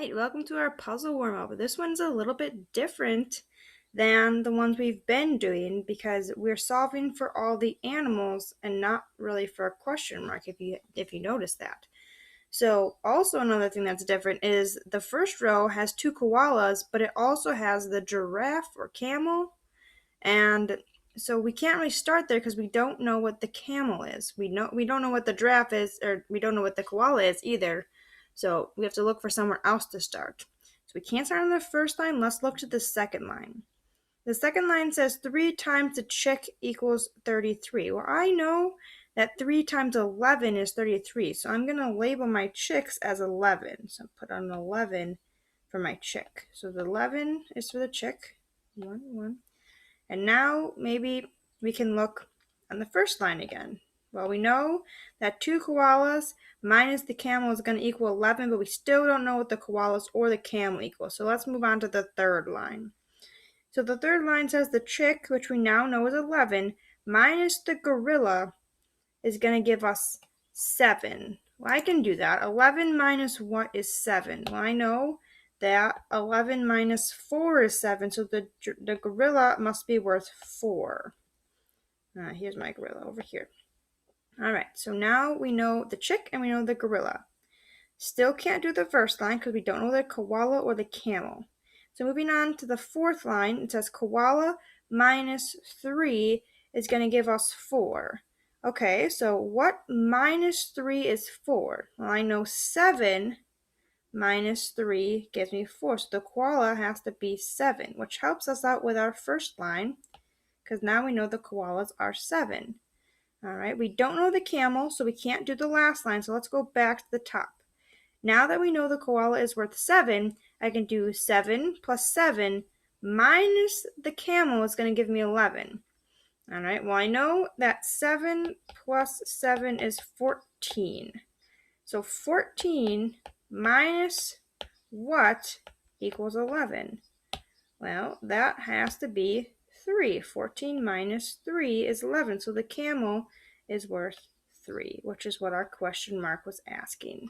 Alright, welcome to our puzzle warm-up. This one's a little bit different than the ones we've been doing because we're solving for all the animals and not really for a question mark if you notice that. So also another thing that's different is the first row has two koalas, but it also has the giraffe or camel, and so we can't really start there because we don't know what the camel is. We don't know what the giraffe is, or we don't know what the koala is either. So we have to look for somewhere else to start. So we can't start on the first line. Let's look to the second line. The second line says 3 times the chick equals 33. Well, I know that 3 times 11 is 33. So I'm going to label my chicks as 11. So put on 11 for my chick. So the 11 is for the chick. 1, 1. And now maybe we can look on the first line again. Well, we know that 2 koalas minus the camel is going to equal 11, but we still don't know what the koalas or the camel equal. So let's move on to the third line. So the third line says the chick, which we now know is 11, minus the gorilla is going to give us 7. Well, I can do that. 11 minus what is 7? Well, I know that 11 minus 4 is 7, so the gorilla must be worth 4. Here's my gorilla over here. All right, so now we know the chick and we know the gorilla. Still can't do the first line because we don't know the koala or the camel. So moving on to the fourth line, it says koala minus 3 is going to give us 4. Okay, so what minus 3 is 4? Well, I know 7 minus 3 gives me 4. So the koala has to be 7, which helps us out with our first line because now we know the koalas are 7. All right, we don't know the camel, so we can't do the last line. So let's go back to the top. Now that we know the koala is worth 7, I can do 7 plus 7 minus the camel is going to give me 11. All right, well, I know that 7 plus 7 is 14. So 14 minus what equals 11? Well, that has to be 3. 14 minus 3 is 11. So the camel is worth 3, which is what our question mark was asking.